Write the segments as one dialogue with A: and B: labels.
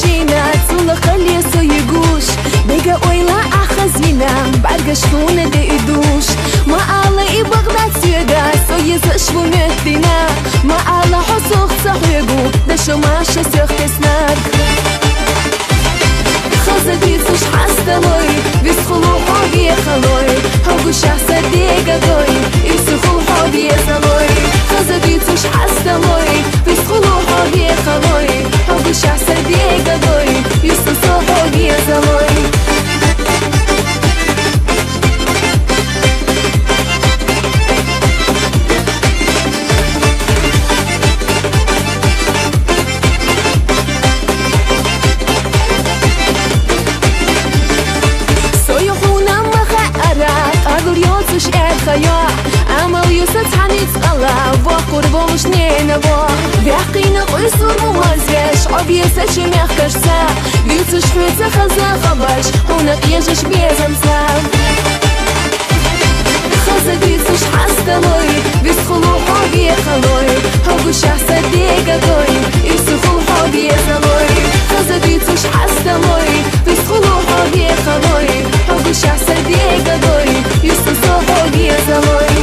A: شينا تسول خليسو يقوش بيقى اويلا اخزينا برقشتونا ديدوش ما الله يبغداد سيدا سويزش ومهدينا ما الله حسوخ صحيقو دشو ماشا سيخ تسنار خزديتوش حستلوي بيسخلو حوبي خلوي هوقو شخصا ديقا دوي يسخلو حوبي خلوي خزديتوش حستلوي بيسخلو حوبي خلوي هوقو شخصا ديقا دوي يسخلو حوبي خلوي يوسش الخيا عمل يوسف حنيت الله وقربو مش نينبو بيحقينا قيسور موازيش عبيسش ميخكش سا يوسش فيتا خزا خبش هنا قيجش بيزمسا خزا ديتش حستلوي بيسخلو حوبي خلوي هوقو شخصا ديقا دوي يسخلو حوبي خلوي خزا ديتش حستلوي بيسخلو حوبي خلوي هوقو شخصا ديقا دوي يسخلو حوبي خلوي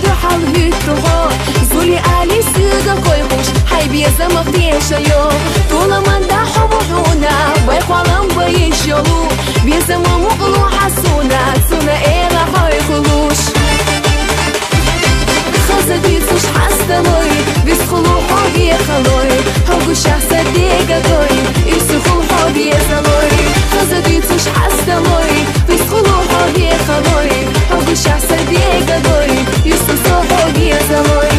A: دو حال هيتوها زولي علي سيدا كويخوش حي بيزا مغديش يو طولا من دا حبوحونا ويخوالن بيشيولو بيزا ممقلو حسونا سونا إيلا حيخلوش خزديتوش حستلوي بيسخلو حوبي خلوي هوقو شخصا ديقا دوي يسخلو حوبي خلوي خزديتوش حستلوي بيسخلو حوبي خلوي هوقو شخصا ديقا دوي يسخلو حوبي خلوي